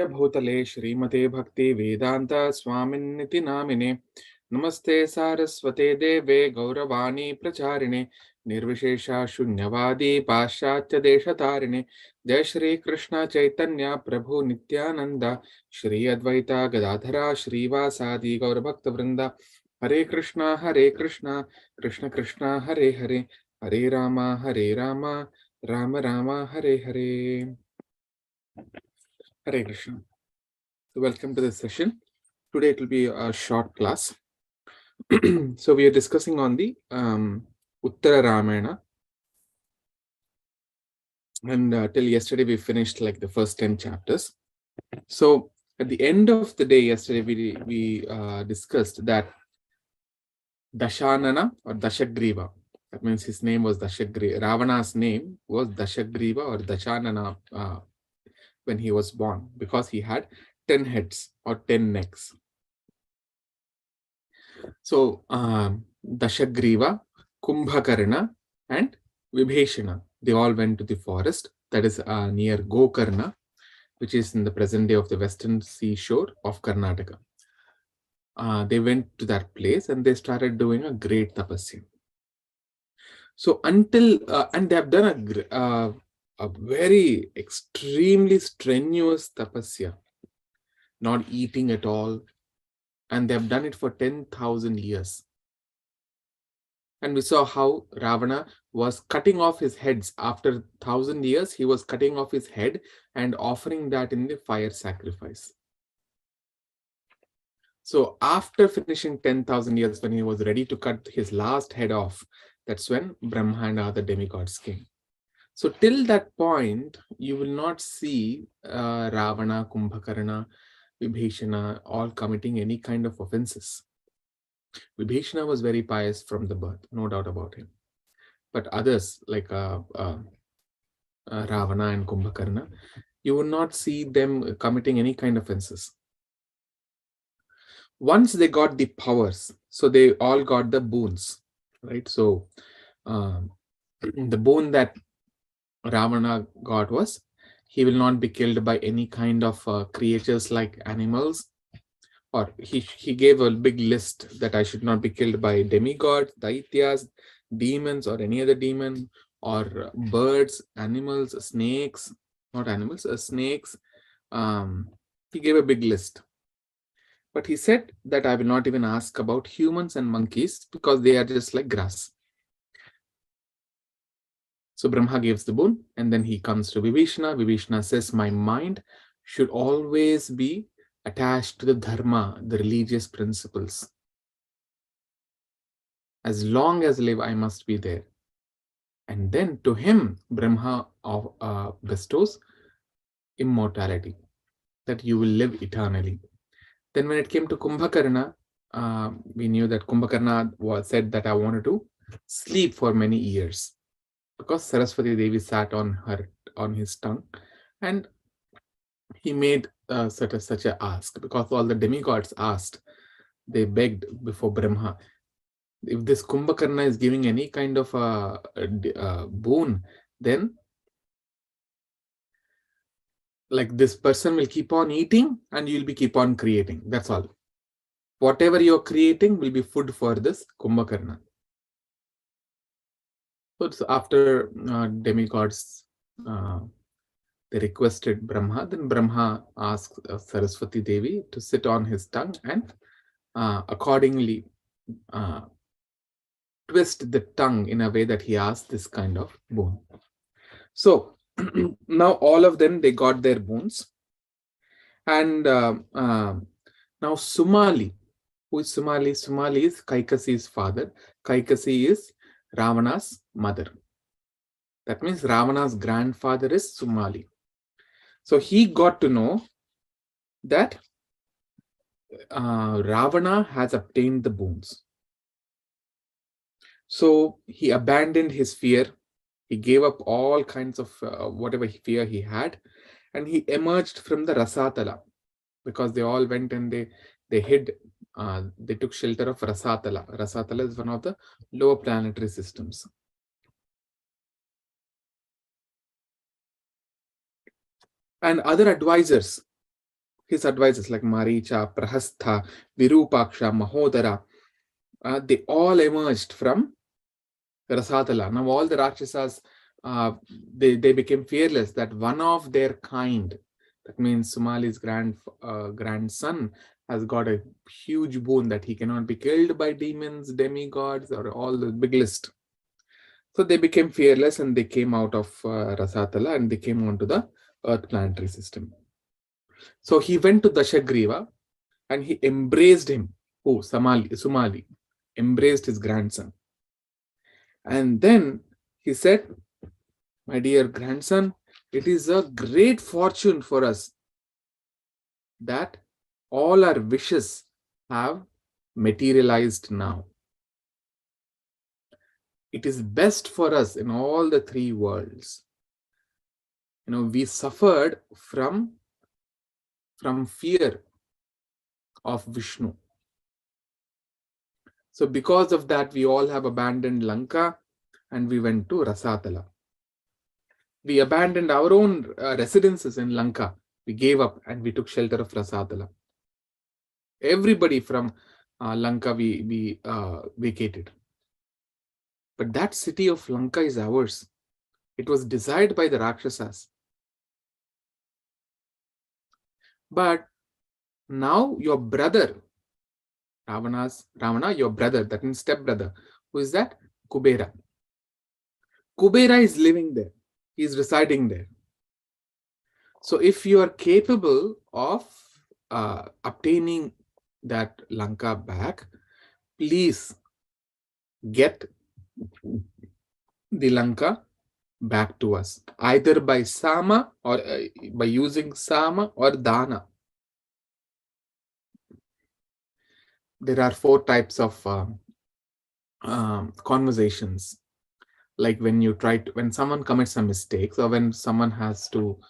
भूतले श्रीमते भक्ति वेदांत स्वामिन्निति नामिने नमस्ते सारस्वते देवे गौरवाणी प्रचारिणे निर्विशेषा शून्यवादी पाश्चात्य देशतारिणे जय श्री कृष्ण चैतन्य प्रभु नित्यानंद श्री अद्वैता गदाधरा श्रीवासादि गौरभक्त वृंदा हरे Krishna Krishna Krishna Hare Hare Hare Ram Ram Ram Hare Hare. Hare Krishna. So welcome to this session. Today it will be a short class. So we are discussing on the Uttara Ramayana. And till yesterday we finished like the first 10 chapters. So at the end of the day yesterday we discussed that Dashanana or Dashagriva. That means his name was Dashagriva. Ravana's name was Dashagriva or Dashanana when he was born because he had 10 heads or 10 necks. So Dashagriva, Kumbhakarna and Vibhishana, they all went to the forest that is near Gokarna, which is in the present day of the western seashore of Karnataka. They went to that place and they started doing a great tapasya. So until, and they have done a very extremely strenuous tapasya, not eating at all, and they have done it for 10,000 years. And we saw how Ravana was cutting off his heads. After 1,000 years, he was cutting off his head and offering that in the fire sacrifice. So after finishing 10,000 years, when he was ready to cut his last head off, that's when Brahma and other demigods came. So till that point, you will not see Ravana, Kumbhakarna, Vibhishana all committing any kind of offenses. Vibhishana was very pious from the birth, no doubt about him. But others like Ravana and Kumbhakarna, you will not see them committing any kind of offenses. Once they got the powers, so they all got the boons, right? So the boon that Ravana got was he will not be killed by any kind of creatures like animals, or he gave a big list that I should not be killed by demigods, daityas, demons, or any other demon, or birds, animals, snakes, not animals, snakes. He gave a big list. But he said that I will not even ask about humans and monkeys because they are just like grass. So Brahma gives the boon, and then he comes to Vibhishana. Vibhishana says, my mind should always be attached to the dharma, the religious principles. As long as I live, I must be there. And then to him, Brahma bestows immortality, that you will live eternally. Then when it came to Kumbhakarna, we knew that Kumbhakarna said that I wanted to sleep for many years because Saraswati Devi sat on his tongue, and he made such a ask because all the demigods asked, they begged before Brahma, if this Kumbhakarna is giving any kind of a boon, then like this person will keep on eating and you'll be keep on creating. That's all. Whatever you're creating will be food for this Kumbhakarna. So it's after demigods, they requested Brahma, then Brahma asked Saraswati Devi to sit on his tongue and accordingly twist the tongue in a way that he asked this kind of boon. So now all of them, they got their boons. And now Sumali, who is Sumali? Sumali is Kaikasi's father. Kaikasi is Ravana's mother. That means Ravana's grandfather is Sumali. So he got to know that Ravana has obtained the boons. So he abandoned his fear. He gave up all kinds of whatever fear he had, and he emerged from the Rasatala, because they all went and they hid. They took shelter of Rasatala. Rasatala is one of the lower planetary systems. And other advisors, his advisors like Maricha, Prahastha, Virupaksha, Mahodara, they all emerged from Rasatala. Now all the Rakshasas, they became fearless that one of their kind, that means Sumali's grandson, has got a huge boon that he cannot be killed by demons, demigods, or all the big list. So they became fearless and they came out of Rasatala and they came onto the Earth planetary system. So he went to Dashagriva and he embraced him. Oh, Sumali embraced his grandson. And then he said, "My dear grandson, it is a great fortune for us that all our wishes have materialized now. It is best for us in all the three worlds. We suffered from fear of Vishnu. So because of that, we all have abandoned Lanka and we went to Rasatala. We abandoned our own residences in Lanka. We gave up and we took shelter of Rasatala. Everybody from Lanka we vacated. But that city of Lanka is ours. It was desired by the Rakshasas. But now your brother, Ravana, your brother, that means stepbrother, who is that? Kubera. Kubera is living there. He is residing there. So if you are capable of obtaining that Lanka back, please get the Lanka back to us, either by Sama or by using Sama or Dana. There are 4 types of conversations. Like when someone commits a mistake, or when someone has to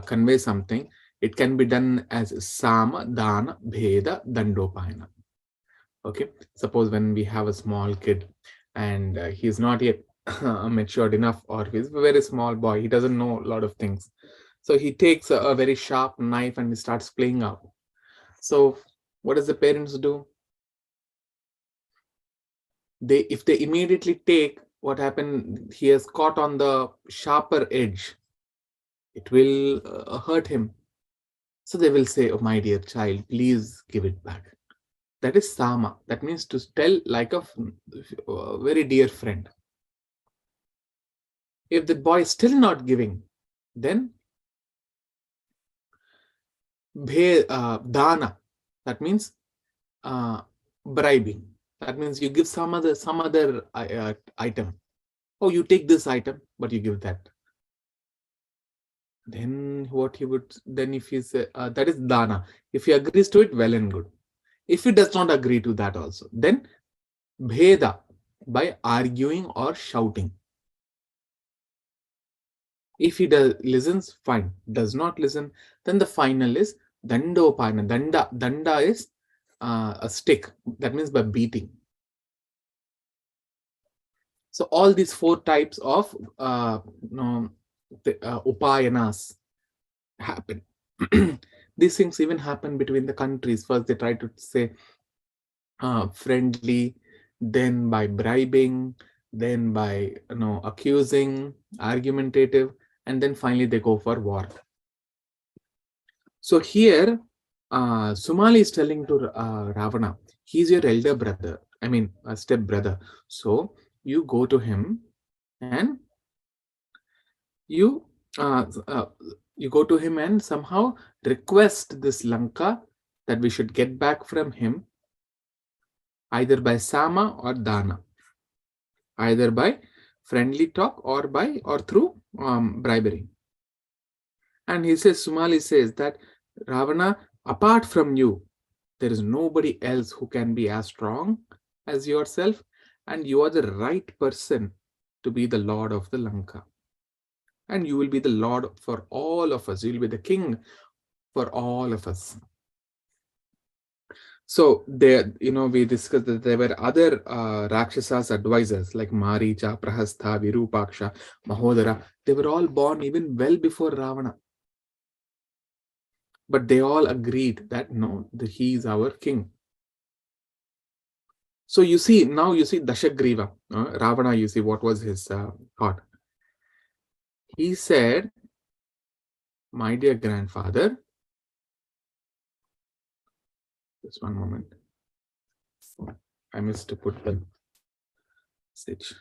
convey something, it can be done as Sama, Dana, Bheda, Dandopayana. Okay, suppose when we have a small kid and he's not yet matured enough, or he's a very small boy, he doesn't know a lot of things. So he takes a very sharp knife and he starts playing out. So what does the parents do? If they immediately take what happened, he has caught on the sharper edge, it will hurt him. So they will say, "Oh, my dear child, please give it back." That is Sama. That means to tell like a very dear friend. If the boy is still not giving, then Dana. That means bribing. That means you give some other item. Oh, you take this item, but you give that. Then what he would, then if he say, that is Dana. If he agrees to it, well and good. If he does not agree to that also, then Bheda, by arguing or shouting. If he listens, fine. Does not listen, then the final is Dandopayana. Danda is a stick. That means by beating. So all these 4 types of upayanas happen. These things even happen between the countries. First, they try to say friendly, then by bribing, then by accusing, argumentative, and then finally they go for war. So here, Sumali is telling to Ravana, he's your elder brother, I mean a step brother. So you go to him and you go to him and somehow request this Lanka that we should get back from him, either by Sama or Dana, either by friendly talk or through bribery. And he says, Sumali says that Ravana, apart from you, there is nobody else who can be as strong as yourself, and you are the right person to be the Lord of the Lanka. And you will be the Lord for all of us. You will be the king for all of us. So there, we discussed that there were other Rakshasas advisors like Maricha, Prahastha, Virupaksha, Mahodara. They were all born even well before Ravana. But they all agreed that no, he is our king. So you see, now you see Dashagriva, Ravana, you see what was his thought. He said, my dear grandfather, just one moment. I missed to put the message.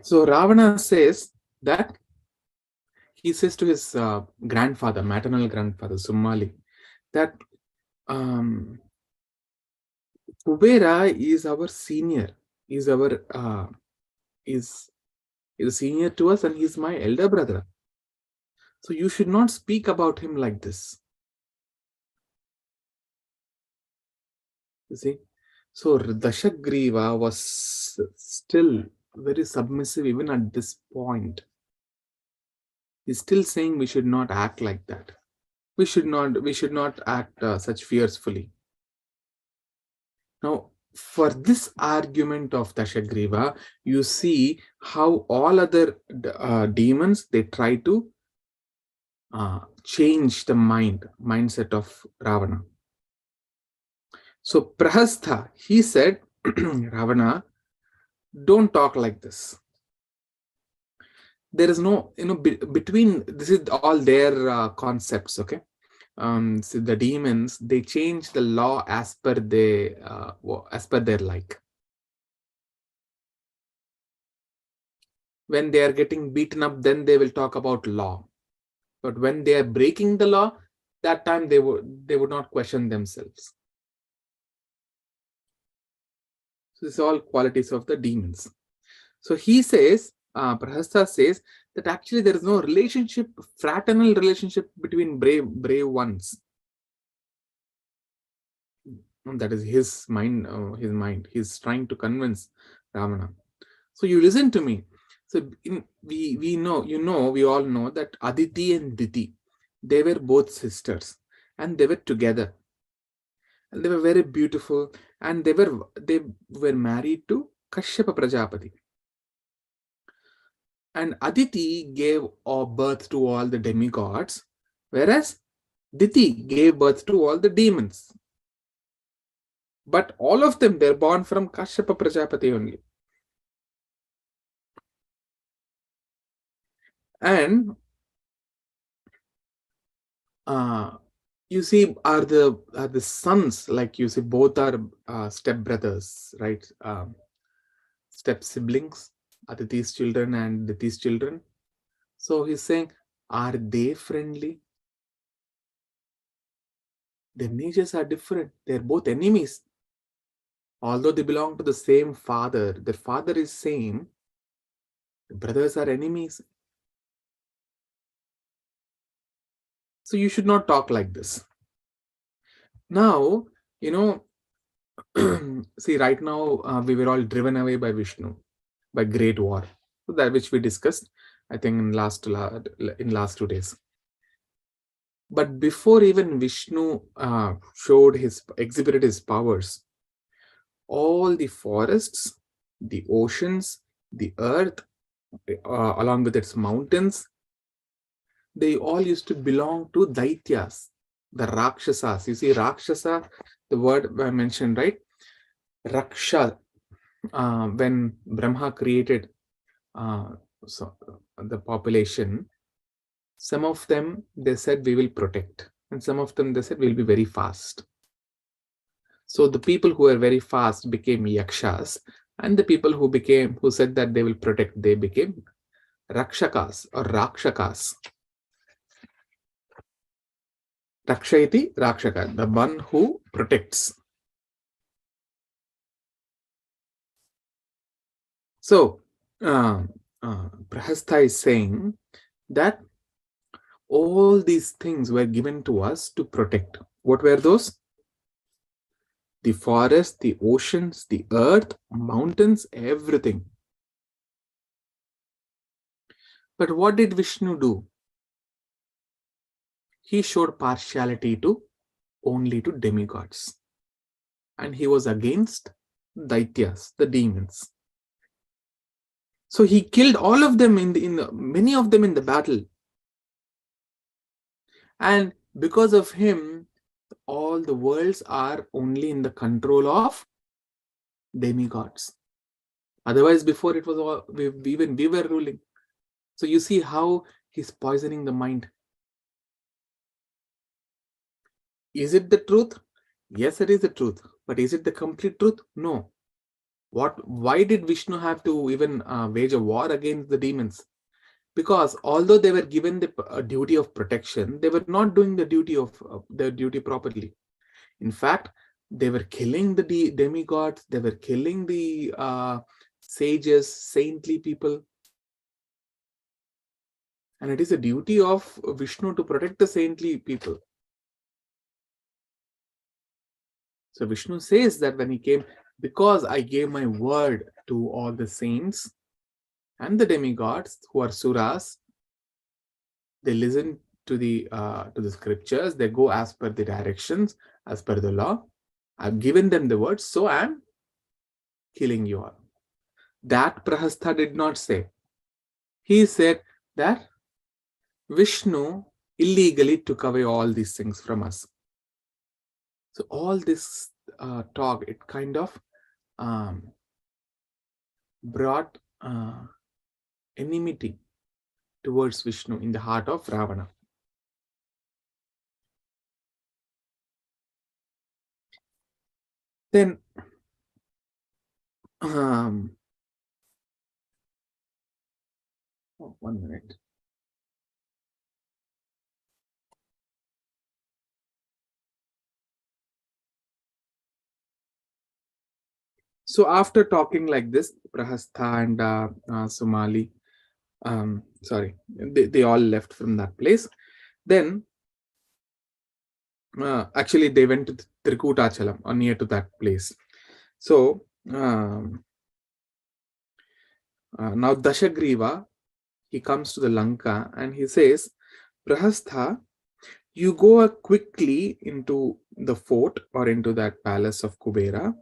So Ravana says that he says to his grandfather, maternal grandfather, Sumali, that Kubera is our senior, is our is senior to us, and he's my elder brother. So you should not speak about him like this. You see, so Dashagriva was still very submissive even at this point. He's still saying we should not act like that. We should not act such fiercely. Now, for this argument of Dashagriva, you see how all other demons, they try to change the mindset of Ravana. So Prahastha, he said, Ravana, don't talk like this. There is no, between, this is all their concepts, okay? So the demons, they change the law as per their like. When they are getting beaten up, then they will talk about law. But when they are breaking the law, that time they would not question themselves. So this is all qualities of the demons. So he says, Prahasta says that actually there is no relationship, fraternal relationship between brave ones. That is his mind. He's trying to convince Ravana. So you listen to me. So we know, we all know that Aditi and Diti, they were both sisters, and they were together, and they were very beautiful, and they were married to Kashyapa Prajapati. And Aditi gave birth to all the demigods, whereas Diti gave birth to all the demons. But all of them, they're born from Kashyapa Prajapati only. And you see, are the sons, like you see, both are step brothers, right? Step siblings, Aditi's children and Diti's children. So he's saying, are they friendly? Their natures are different. They're both enemies. Although they belong to the same father, their father is same, the brothers are enemies. So you should not talk like this. Now, see, right now we were all driven away by Vishnu, by great war, so that which we discussed, I think, in last 2 days. But before even Vishnu exhibited his powers, all the forests, the oceans, the earth, along with its mountains, they all used to belong to Daityas, the Rakshasas. You see, Rakshasa, the word I mentioned, right? Raksha, when Brahma created the population, some of them, they said we will protect, and some of them, they said we'll be very fast. So the people who were very fast became yakshas, and the people who said that they will protect, they became Rakshakas or Rakshakas. Rakshayati Rakshaka, the one who protects. So, Prahastha is saying that all these things were given to us to protect. What were those? The forest, the oceans, the earth, mountains, everything. But what did Vishnu do? He showed partiality to only to demigods. And he was against Daityas, the demons. So he killed all of them many of them in the battle. And because of him, all the worlds are only in the control of demigods. Otherwise, before it was all, even we were ruling. So you see how he's poisoning the mind. Is it the truth? Yes, it is the truth. But is it the complete truth? No. Why did Vishnu have to even wage a war against the demons? Because although they were given the duty of protection, they were not doing the duty of their duty properly. In fact, they were killing the demigods, they were killing the sages, saintly people. And it is a duty of Vishnu to protect the saintly people. So Vishnu says that when he came, because I gave my word to all the saints and the demigods who are suras, they listen to the scriptures, they go as per the directions, as per the law. I've given them the words, so I'm killing you all. That Prahastha did not say. He said that Vishnu illegally took away all these things from us. So all this talk, it kind of brought enmity towards Vishnu in the heart of Ravana. Then, 1 minute. So after talking like this, Prahastha and Sumali, they all left from that place. Then, actually, they went to Trikutachalam or near to that place. So, now Dashagriva, he comes to the Lanka and he says, Prahastha, you go quickly into the fort or into that palace of Kubera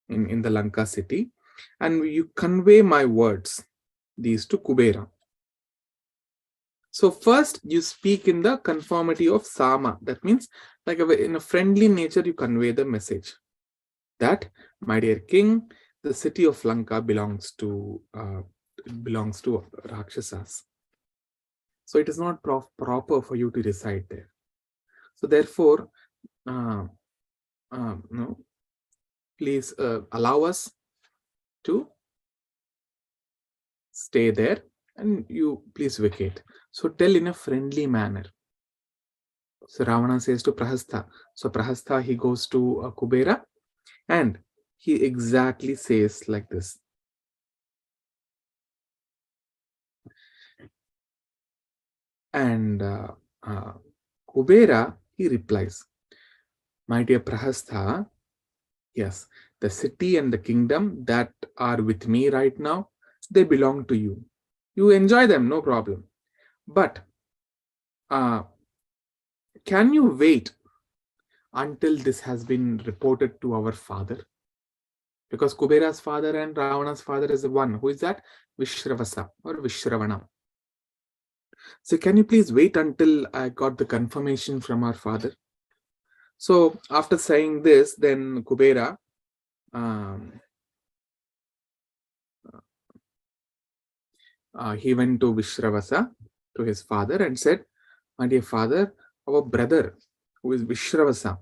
in the Lanka city, and you convey my words, these to Kubera. So first you speak in the conformity of Sama. That means like in a friendly nature, you convey the message that, my dear king, the city of Lanka belongs to Rakshasas. So it is not proper for you to reside there. So therefore, no, please allow us to stay there and you please vacate. So tell in a friendly manner. So Ravana says to Prahastha. So Prahastha, he goes to Kubera and he exactly says like this. And Kubera, he replies, my dear Prahastha, yes, the city and the kingdom that are with me right now, they belong to you. You enjoy them, no problem. But can you wait until this has been reported to our father? Because Kubera's father and Ravana's father is the one. Who is that? Vishravasa or Vishravana. So can you please wait until I got the confirmation from our father? So after saying this, then Kubera he went to Vishravasa, to his father, and said, my dear father, our brother, who is Vishravasa,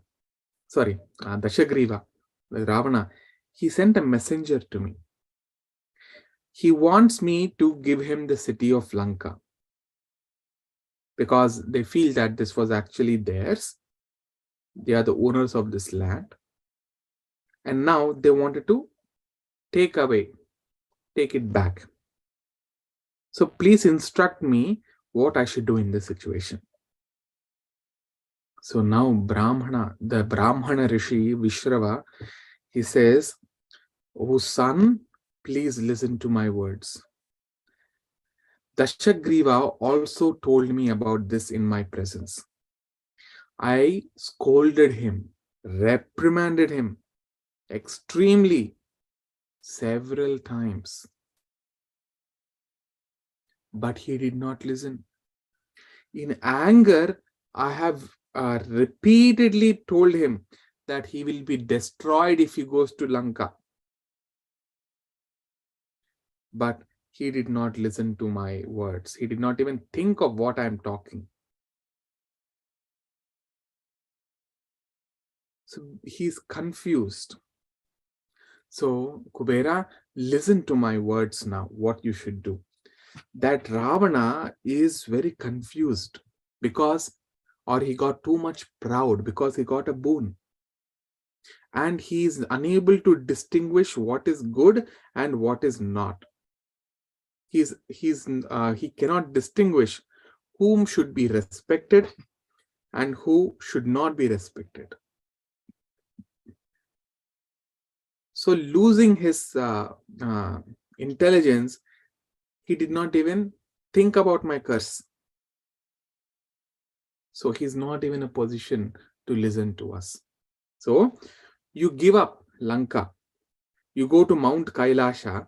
Dashagriva, Ravana, he sent a messenger to me. He wants me to give him the city of Lanka because they feel that this was actually theirs. They are the owners of this land. And now they wanted to take it back. So please instruct me what I should do in this situation. So now the Brahmana Rishi, Vishrava, he says, "Oh son, please listen to my words. Dashagriva also told me about this in my presence. I scolded him, reprimanded him extremely several times, but he did not listen. In anger, I have repeatedly told him that he will be destroyed if he goes to Lanka. But he did not listen to my words. He did not even think of what I am talking. So he's confused. So Kubera, listen to my words now, what you should do. That Ravana is very confused because, or he got too much proud because he got a boon. And he is unable to distinguish what is good and what is not. He cannot distinguish whom should be respected and who should not be respected. So losing his intelligence, he did not even think about my curse. So he's not even in a position to listen to us. So you give up Lanka, you go to Mount Kailasha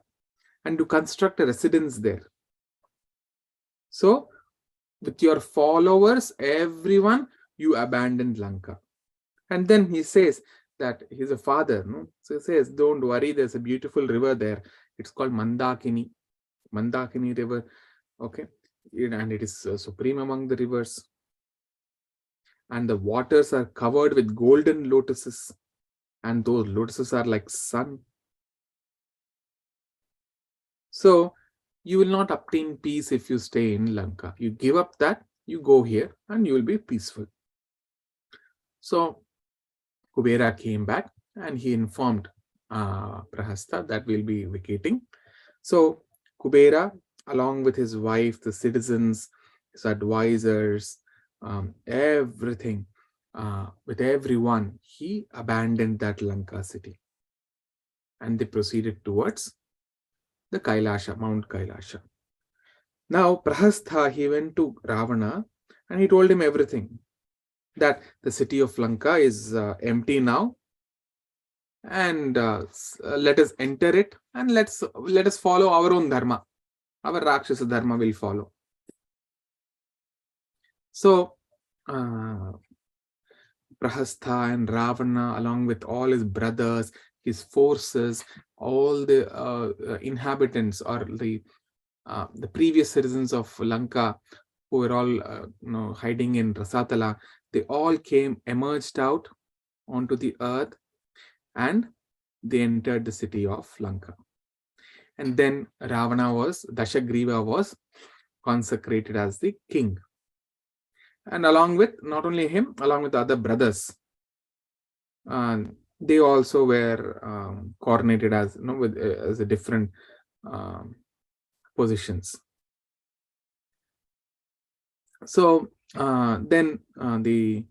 and to construct a residence there. So with your followers, everyone, you abandoned Lanka. And then he says that he's a father. No? So he says, don't worry, there's a beautiful river there. It's called Mandakini River. Okay. And it is supreme among the rivers. And the waters are covered with golden lotuses. And those lotuses are like sun. So you will not obtain peace if you stay in Lanka. You give up that, you go here, and you will be peaceful. So Kubera came back and he informed Prahasta that we'll be vacating. So Kubera, along with his wife, the citizens, his advisors, everything, with everyone, he abandoned that Lanka city. And they proceeded towards the Kailasha, Mount Kailasha. Now, Prahastha, he went to Ravana and he told him everything. That the city of Lanka is empty now, and let us enter it, and let us follow our own dharma. Our Rakshasa dharma will follow. So Prahastha and Ravana, along with all his brothers, his forces, all the inhabitants or the previous citizens of Lanka who were all hiding in Rasatala, they all emerged out onto the earth and they entered the city of Lanka. And then Dashagriva was consecrated as the king. And along with, not only him, along with the other brothers, they also were coronated as, as a different positions. So then the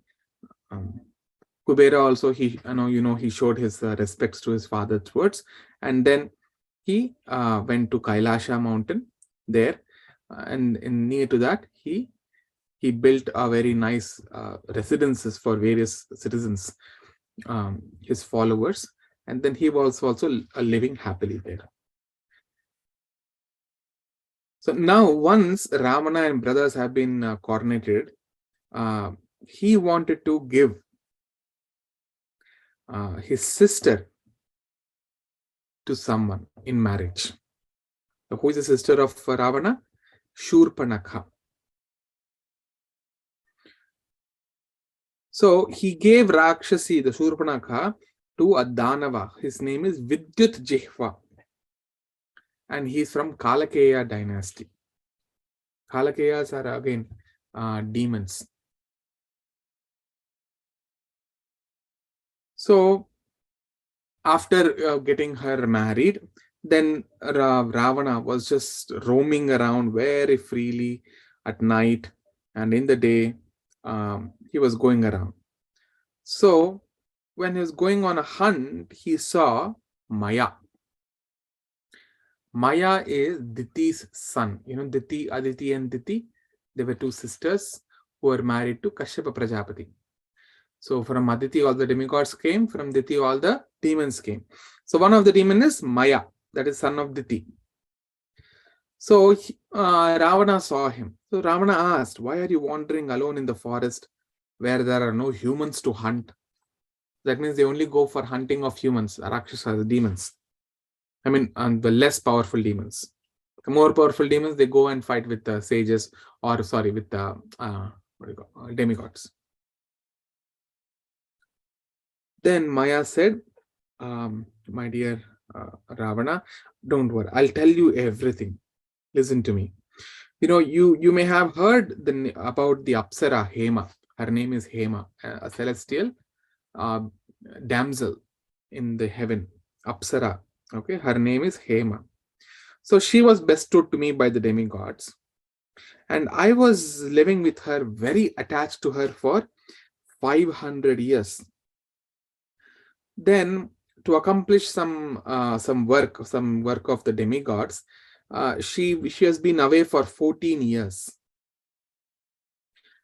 Kubera also, he showed his respects to his father's words, and then he went to Kailasha mountain there, and near to that he built a very nice residences for various citizens, his followers, and then he was also living happily there. So now, once Ramana and brothers have been coronated, he wanted to give his sister to someone in marriage. So who is the sister of Ravana? Shurpanakha. So he gave Rakshasi, the Shurpanakha, to a Danava. His name is Vidyut Jihva. and he's from Kalakeya dynasty. Kalakeyas are again demons. So after getting her married, then Ravana was just roaming around very freely at night, and in the day he was going around. So when he was going on a hunt, he saw Maya. Maya is Diti's son. You know, Diti, Aditi and Diti, they were two sisters who were married to Kashyapa Prajapati. So from Aditi, all the demigods came. From Diti, all the demons came. So one of the demon is Maya, that is son of Diti. So Ravana saw him. So Ravana asked, "Why are you wandering alone in the forest where there are no humans to hunt?" That means they only go for hunting of humans, Rakshasas, demons. I mean, the less powerful demons. The more powerful demons, they go and fight with the sages, or sorry, with the demigods. Then Maya said, "My dear Ravana, don't worry. I'll tell you everything. Listen to me. You know, you may have heard about the Apsara Hema. Her name is Hema, a celestial damsel in the heaven. Apsara. Okay, her name is Hema. So she was bestowed to me by the demigods, and I was living with her, very attached to her for 500 years. Then, to accomplish some work of the demigods, she has been away for 14 years.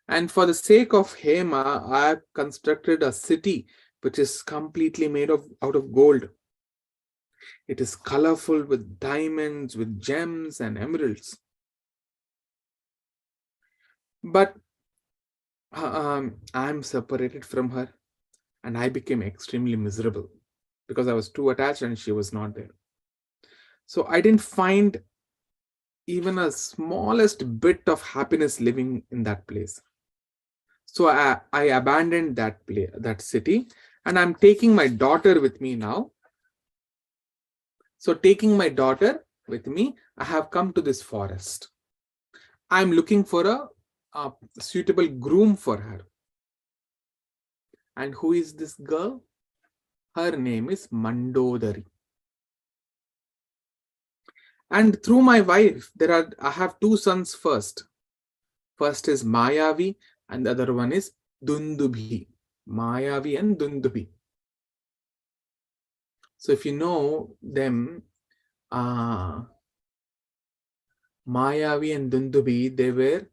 And for the sake of Hema, I have constructed a city which is completely made out of gold. It is colorful with diamonds, with gems and emeralds. But I'm separated from her, and I became extremely miserable because I was too attached and she was not there. So I didn't find even a smallest bit of happiness living in that place. So I abandoned that city, and I'm taking my daughter with me now. So taking my daughter with me, I have come to this forest. I'm looking for a suitable groom for her. And who is this girl? Her name is Mandodari. And through my wife, I have two sons first. First is Mayavi, and the other one is Dundubhi. Mayavi and Dundubhi. So if you know them, Mayavi and Dundubhi, they were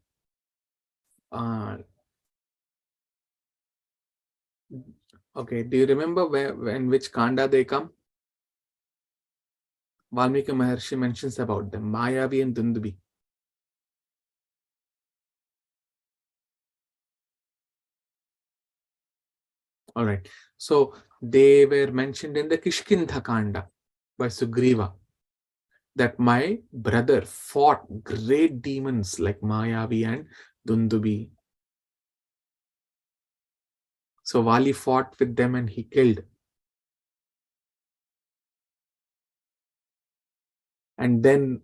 okay. Do you remember in which Kanda they come? Valmiki Maharshi mentions about them, Mayavi and Dundubhi. All right. So they were mentioned in the Kishkindha Kanda by Sugriva, that my brother fought great demons like Mayavi and Dundubi. So Vali fought with them and he killed. And then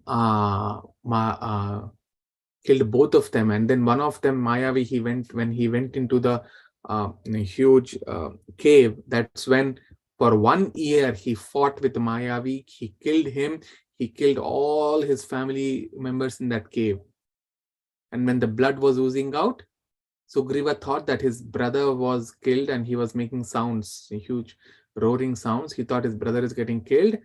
killed both of them. And then one of them, Mayavi, when he went into the huge cave, that's when for 1 year he fought with Mayavi. He killed him. He killed all his family members in that cave. And when the blood was oozing out, Sugriva thought that his brother was killed and he was making sounds, huge roaring sounds. He thought his brother is getting killed.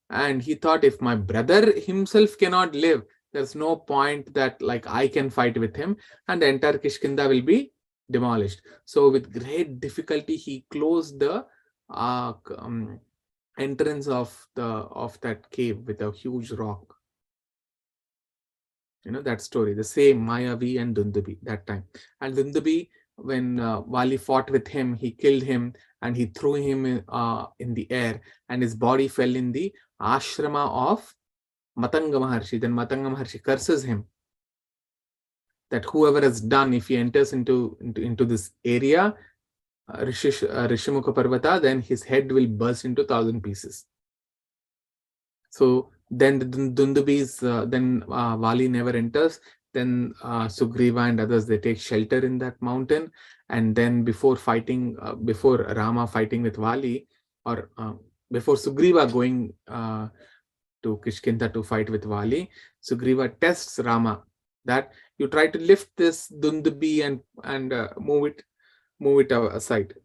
And he thought, if my brother himself cannot live, there's no point that like I can fight with him, and the entire Kishkinda will be demolished. So with great difficulty, he closed the entrance of that cave with a huge rock. You know that story, the same Mayavi and Dundubi that time. And Dundubi, when Vali fought with him, he killed him and he threw him in the air, and his body fell in the ashrama of Matanga Maharshi. Then Matanga Maharshi curses him that whoever has done, if he enters into this area, Rishamukha Parvata, then his head will burst into 1,000 pieces. So Then the Dundubis, then Vali never enters. Then Sugriva and others, they take shelter in that mountain. And then before Rama fighting with Vali, or before Sugriva going to Kishkinda to fight with Vali, Sugriva tests Rama that you try to lift this Dundubi and move it aside.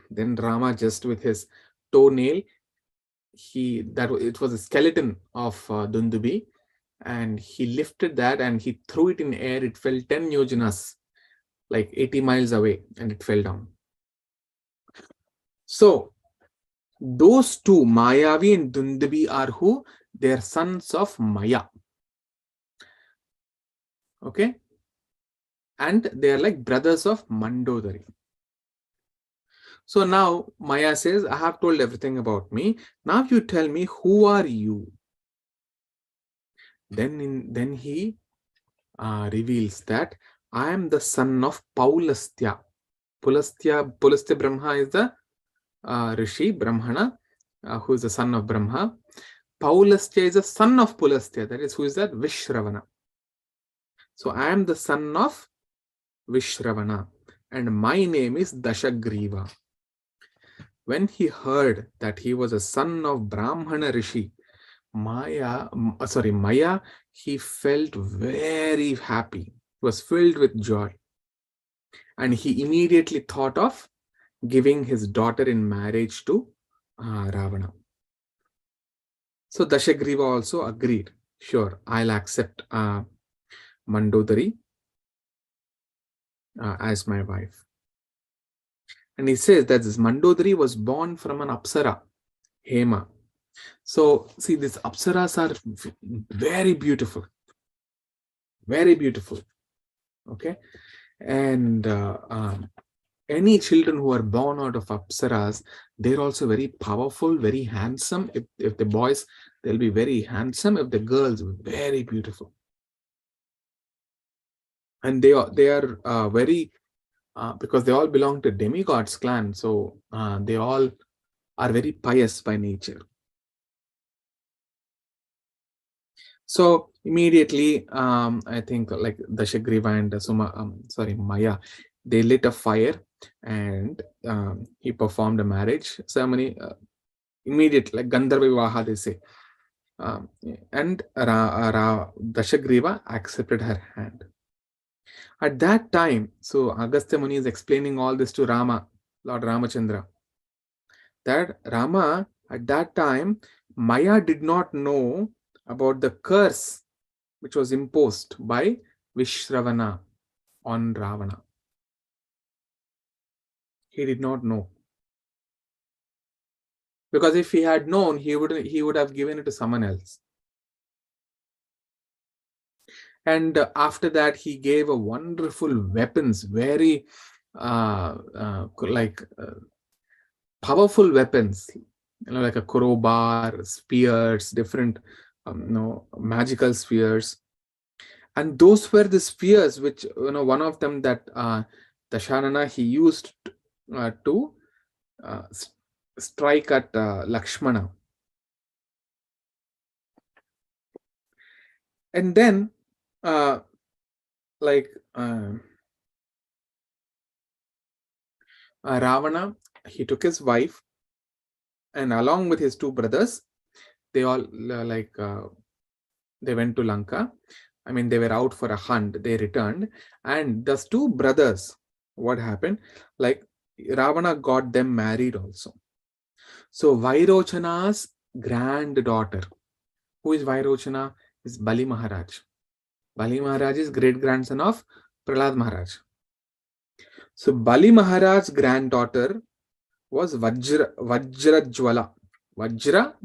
Then Rama, just with his toenail, it was a skeleton of Dundubi, and he lifted that and he threw it in air. It fell 10 yojanas, like 80 miles away, and it fell down. So those two, Mayavi and Dundubi, are who? They are sons of Maya. Okay? And they are like brothers of Mandodari. So now Maya says, I have told everything about me. Now you tell me, who are you? Then he reveals that I am the son of Paulastya. Pulastya Brahma is the Rishi, Brahmana, who is the son of Brahma. Paulastya is the son of Pulastya. That is, who is that? Vishravana. So I am the son of Vishravana, and my name is Dashagriva. When he heard that he was a son of Brahmana Rishi, Maya, he felt very happy. He was filled with joy. And he immediately thought of giving his daughter in marriage to Ravana. So Dashagriva also agreed. Sure, I'll accept Mandodari as my wife. And he says that this Mandodari was born from an Apsara, Hema. So see, these Apsaras are very beautiful. Very beautiful. Okay. And any children who are born out of Apsaras, they're also very powerful, very handsome. If the boys, they'll be very handsome. If the girls, very beautiful. And they are very, because they all belong to demigods clan. So they all are very pious by nature. So immediately, I think like Dashagriva and Maya, they lit a fire, and he performed a marriage ceremony immediately, like Gandharva Vivaha, they say. And Dashagriva accepted her hand. At that time, so Agastya Muni is explaining all this to Rama, Lord Ramachandra, that Rama, at that time, Maya did not know about the curse which was imposed by Vishravana on Ravana. He did not know. Because if he had known, he would have given it to someone else. And after that, he gave a wonderful weapons, very powerful weapons, like a crowbar, spears, different magical spears. And those were the spears which, one of them that Dashanana, he used to strike at Lakshmana. And then, Ravana, he took his wife, and along with his two brothers, they all they went to Lanka. I mean, they were out for a hunt. They returned, and those two brothers, what happened? Like Ravana got them married also. So Vairochana's granddaughter, who is Vairochana, is Bali Maharaj. Bali Maharaj is great grandson of Prahlad Maharaj. So Bali Maharaj's granddaughter was Vajra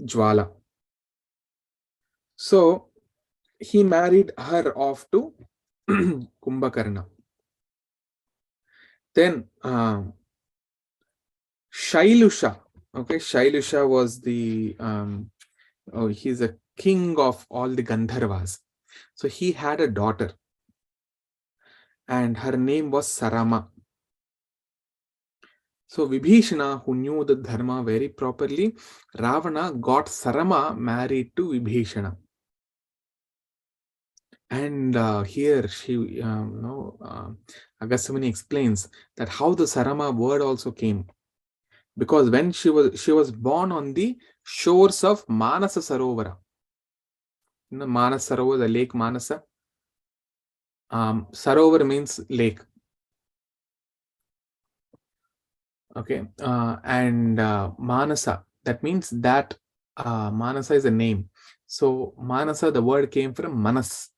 Jwala. So he married her off to Kumbhakarna. Then Shailusha. Okay, Shailusha was the he's a king of all the Gandharvas. So he had a daughter, and her name was Sarama. So Vibhishana, who knew the dharma very properly, Ravana got Sarama married to Vibhishana. And here she, Agastya Muni explains that how the Sarama word also came, because when she was born on the shores of Manasa Sarovara. Manasa Sarovar, the lake Manasa. Sarovar means lake. Okay, and Manasa, that means that Manasa is a name. So Manasa, the word came from Manas.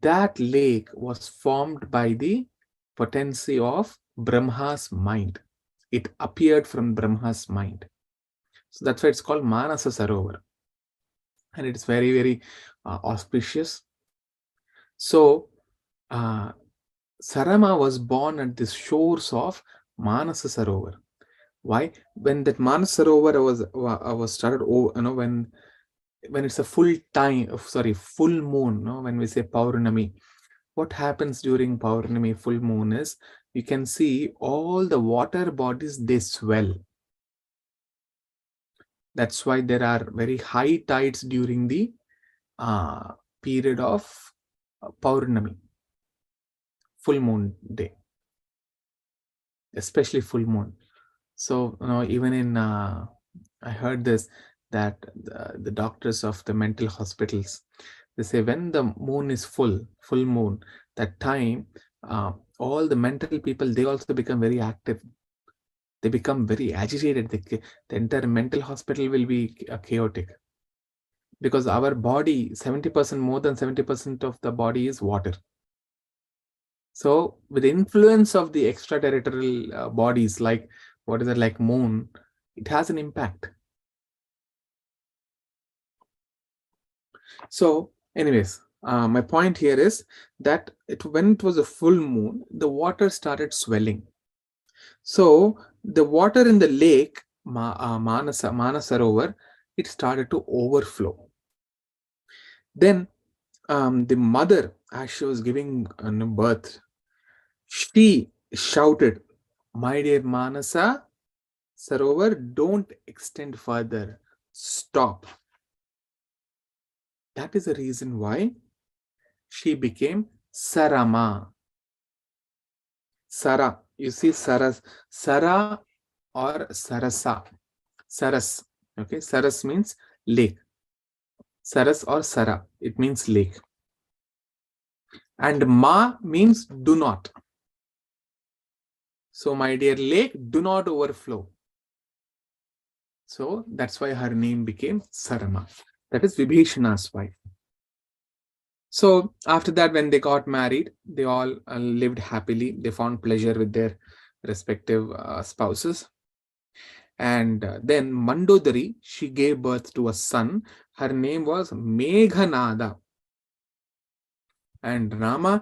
That lake was formed by the potency of Brahma's mind. It appeared from Brahma's mind. So that's why it's called Manasa Sarovar. And it's very, very auspicious. So Sarama was born at the shores of Manasa Sarovar. Why? When that Manasa Sarovar was started, when it's a full moon, no, when we say Paurnami, what happens during Paurnami full moon is you can see all the water bodies, they swell. That's why there are very high tides during the period of Paurnami, full moon day, especially full moon. So, even in, I heard this, that the doctors of the mental hospitals, they say when the moon is full moon, that time, all the mental people, they also become very active. They become very agitated. The entire mental hospital will be chaotic, because our body, 70%, more than 70% of the body is water. So with the influence of the extraterrestrial bodies, like like moon, it has an impact. So anyways, my point here is that when it was a full moon, the water started swelling. So the water in the lake, Manasarovar, it started to overflow. Then the mother, as she was giving birth, she shouted, "My dear Manasa Sarovar, don't extend further. Stop." That is the reason why she became Sarama. Sara. You see, Sara or Sarasa. Saras. Okay, Saras means lake. Saras or Sara, it means lake. And Ma means do not. So, my dear lake, do not overflow. So, that's why her name became Sarama. That is Vibhishana's wife. So, after that, when they got married, they all lived happily. They found pleasure with their respective spouses. And then Mandodari, she gave birth to a son. Her name was Meghanada. And Rama,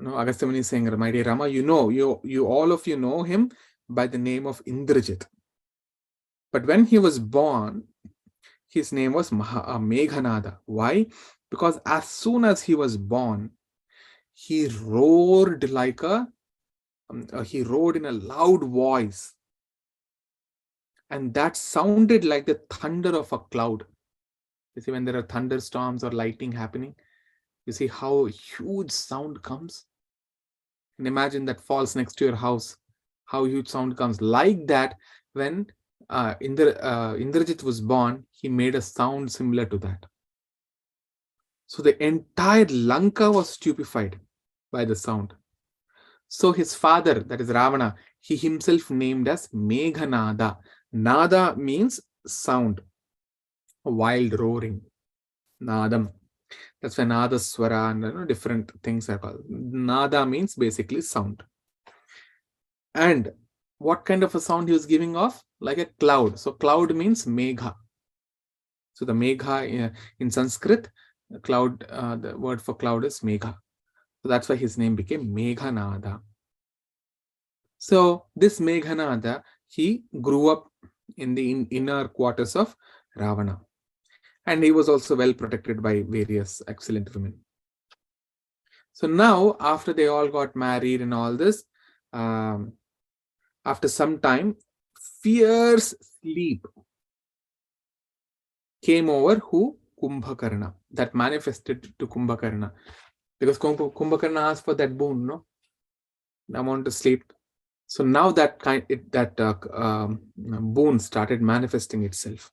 Agastya Muni is saying, my dear Rama, you all of you know him by the name of Indrajit. But when he was born, his name was Meghanada. Why? Because as soon as he was born, he roared he roared in a loud voice. And that sounded like the thunder of a cloud. You see, when there are thunderstorms or lightning happening, you see how huge sound comes. And imagine that falls next to your house, how huge sound comes. Like that, when Indrajit was born, he made a sound similar to that. So the entire Lanka was stupefied by the sound. So his father, that is Ravana, he himself named as Meghanada. Nada means sound, wild roaring. Nadam. That's why Nada Swara and different things are called. Nada means basically sound. And what kind of a sound he was giving off? Like a cloud. So cloud means Megha. So the Megha in Sanskrit, cloud, the word for cloud is Megha. So that's why his name became Meghanada. So this Meghanada, he grew up in the inner quarters of Ravana. And he was also well protected by various excellent women. So now, after they all got married and all this, after some time, fierce sleep came over who? Kumbhakarna. That manifested to Kumbhakarna. because Kumbhakarna asked for that boon, no? I want to sleep. So now that boon started manifesting itself.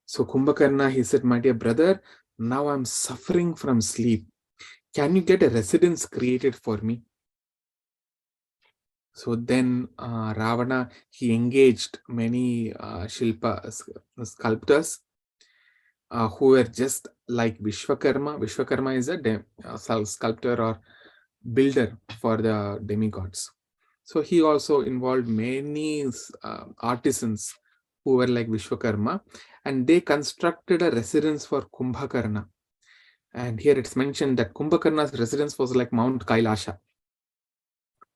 So Kumbhakarna, he said, my dear brother, now I'm suffering from sleep. Can you get a residence created for me? So then Ravana, he engaged many sculptors who were just like Vishwakarma. Vishwakarma is a sculptor or builder for the demigods. So he also involved many artisans who were like Vishwakarma, and they constructed a residence for Kumbhakarna. And here it's mentioned that Kumbhakarna's residence was like Mount Kailasha.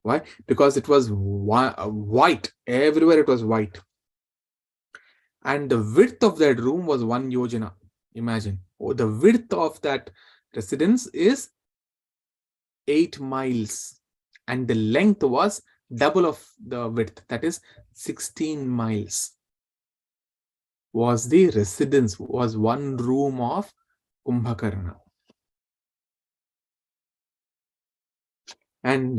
Why? Because it was white. Everywhere it was white. And the width of that room was 1 yojana. Imagine. The width of that residence is 8 miles. And the length was double of the width. That is 16 miles. Was the residence, was one room of Kumbhakarna. And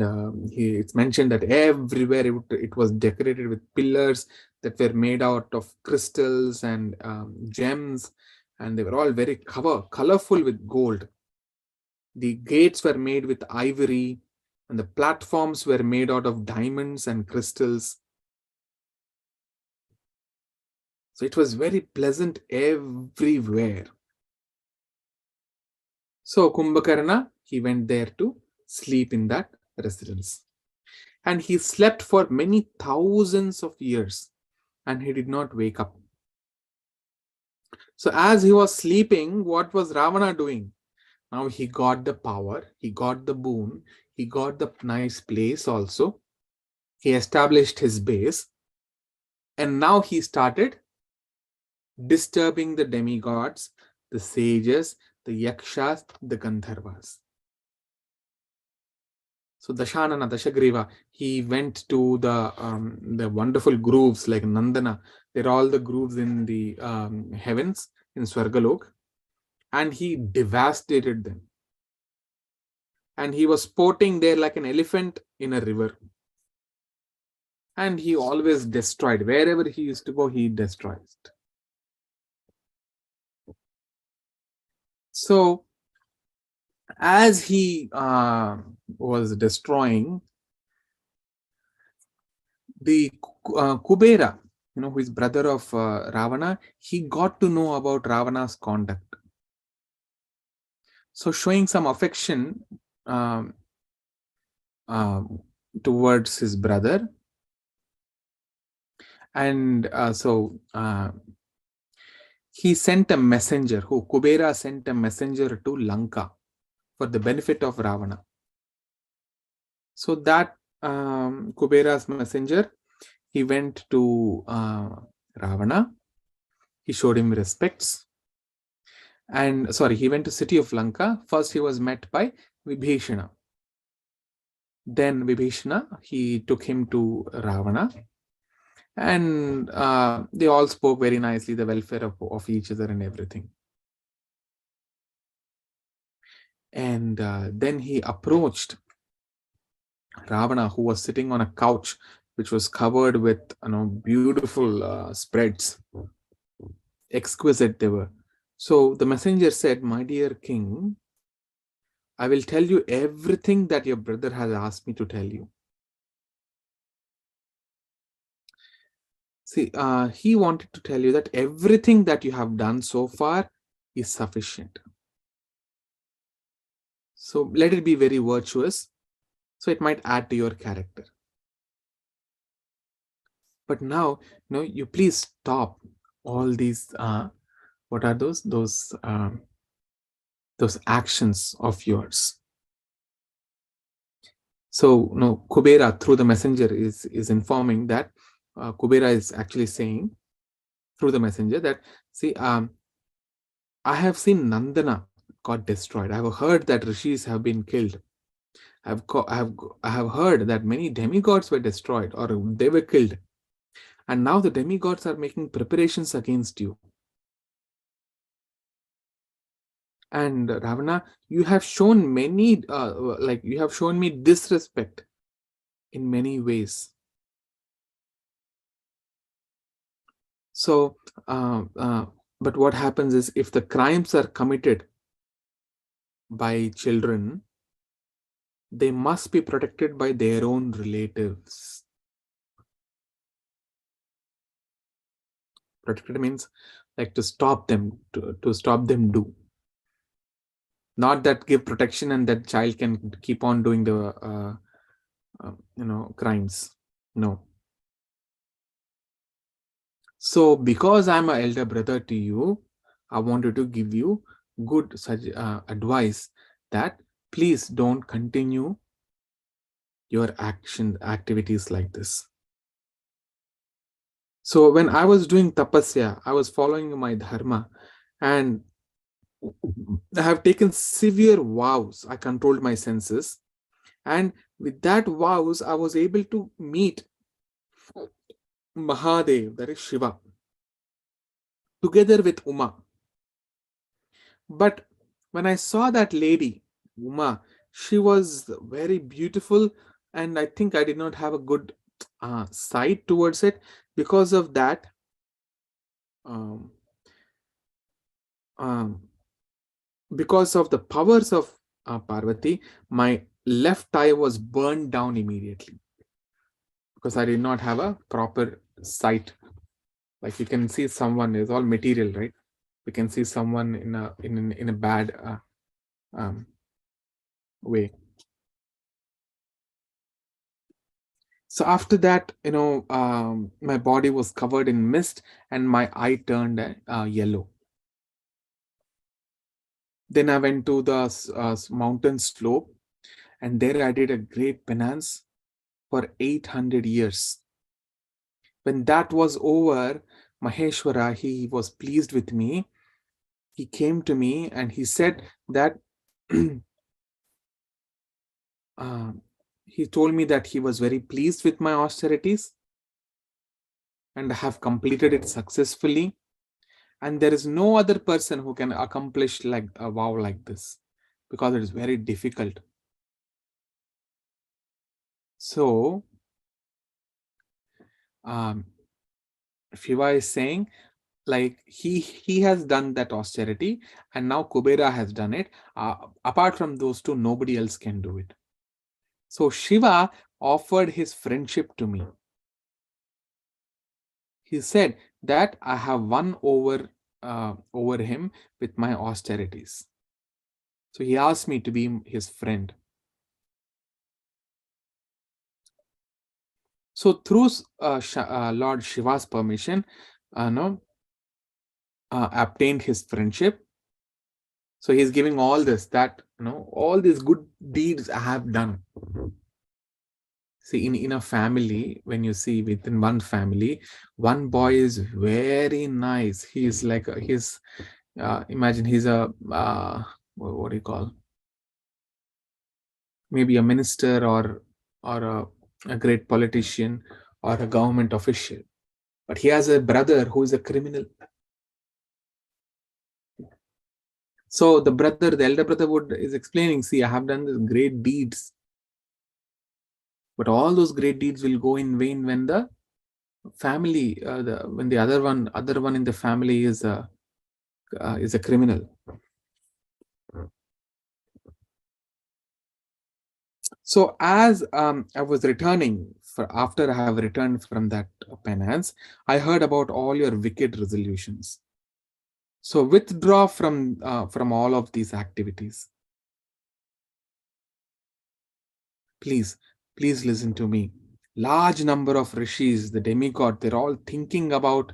it's mentioned that everywhere it was decorated with pillars that were made out of crystals and gems, and they were all very colorful with gold. The gates were made with ivory, and the platforms were made out of diamonds and crystals. So it was very pleasant everywhere. So Kumbhakarna, he went there to sleep in that residence. And he slept for many thousands of years, and he did not wake up. So as he was sleeping, what was Ravana doing? Now he got the power, he got the boon, he got the nice place also. He established his base, and now he started disturbing the demigods, the sages, the yakshas, the gandharvas. So Dashanana, Dashagriva, he went to the wonderful groves like Nandana. They're all the groves in the heavens in Swargalok, and he devastated them. And he was sporting there like an elephant in a river. And he always destroyed. Wherever he used to go, he destroys. So as he was destroying, the Kubera, who is brother of Ravana, he got to know about Ravana's conduct. So showing some affection towards his brother, and he sent a messenger, Kubera sent a messenger to Lanka for the benefit of Ravana. So that Kubera's messenger, he went to Ravana, he showed him respects, and he went to city of Lanka. First he was met by Vibhishana. Then Vibhishana, he took him to Ravana, and they all spoke very nicely, the welfare of each other and everything. And then he approached Ravana, who was sitting on a couch which was covered with beautiful spreads. Exquisite they were. So the messenger said, my dear king, I will tell you everything that your brother has asked me to tell you. See, he wanted to tell you that everything that you have done so far is sufficient. So let it be very virtuous. So it might add to your character. But now, you please stop all these, what are those actions of yours. So, Kubera through the messenger is informing that Kubera is actually saying through the messenger that, see, I have seen Nandana got destroyed. I have heard that rishis have been killed. I have heard that many demigods were destroyed or they were killed. And now the demigods are making preparations against you. And Ravana, you have shown many, you have shown me disrespect in many ways. So, uh, uh, but what happens is if the crimes are committed by children, they must be protected by their own relatives. Protected means like to stop them, to stop them do. Not that give protection and that child can keep on doing the crimes. No. So because I'm an elder brother to you, I wanted to give you good advice that please don't continue your activities like this. So when I was doing tapasya, I was following my dharma, and I have taken severe vows. I controlled my senses, and with that vows, I was able to meet Mahadev, that is Shiva, together with Uma. But when I saw that lady, Uma, she was very beautiful, and I think I did not have a good sight towards it. Because of that, um, um, because of the powers of Parvati, my left eye was burned down immediately because I did not have a proper sight. Like you can see someone is all material, right? We can see someone in a bad um, way. So after that, my body was covered in mist and my eye turned yellow. Then I went to the mountain slope, and there I did a great penance for 800 years. When that was over, Maheshwara, he was pleased with me. He came to me and he said that uh, he told me that he was very pleased with my austerities and I have completed it successfully. And there is no other person who can accomplish like a vow like this because it is very difficult. So, Shiva is saying, like he has done that austerity, and now Kubera has done it. Apart from those two, nobody else can do it. So Shiva offered his friendship to me. He said that I have won over him with my austerities. So he asked me to be his friend. So through Lord Shiva's permission, no, obtained his friendship. So he's giving all this, that all these good deeds I have done. See, in a family, when you see within one family, one boy is very nice. He's like he's imagine he's a what do you call, maybe a minister or a great politician or a government official, but he has a brother who is a criminal. So the elder brother is explaining, see, I have done these great deeds, but all those great deeds will go in vain when the family, when the other one in the family is a criminal. So as I was returning, after I have returned from that penance, I heard about all your wicked resolutions. So withdraw from all of these activities. Please, please listen to me. Large number of rishis, the demigod, they're all thinking about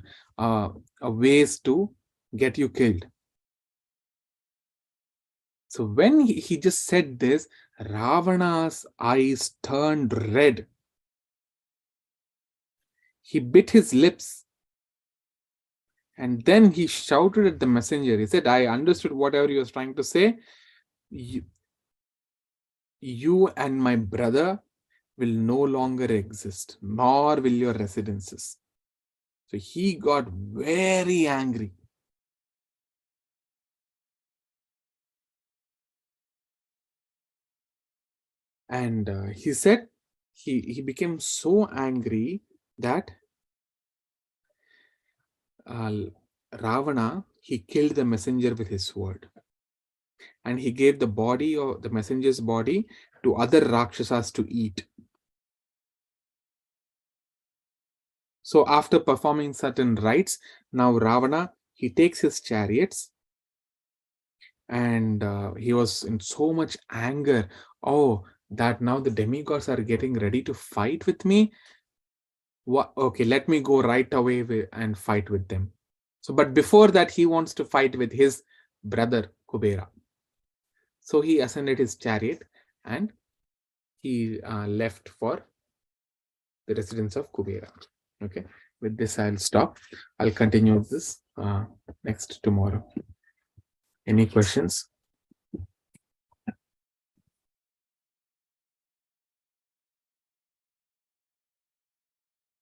ways to get you killed. So when he just said this, Ravana's eyes turned red. He bit his lips and then he shouted at the messenger. He said, I understood whatever he was trying to say. You and my brother will no longer exist, nor will your residences. So he got very angry. And he said he became so angry that uh, Ravana, he killed the messenger with his sword, and he gave the body or the messenger's body to other Rakshasas to eat. So after performing certain rites, now Ravana, he takes his chariots, and he was in so much anger. Oh, that now the demigods are getting ready to fight with me. What? Okay, let me go right away and fight with them. So, but before that, he wants to fight with his brother Kubera. So he ascended his chariot and he left for the residence of Kubera. Okay, with this I'll stop. I'll continue this next tomorrow. Any questions?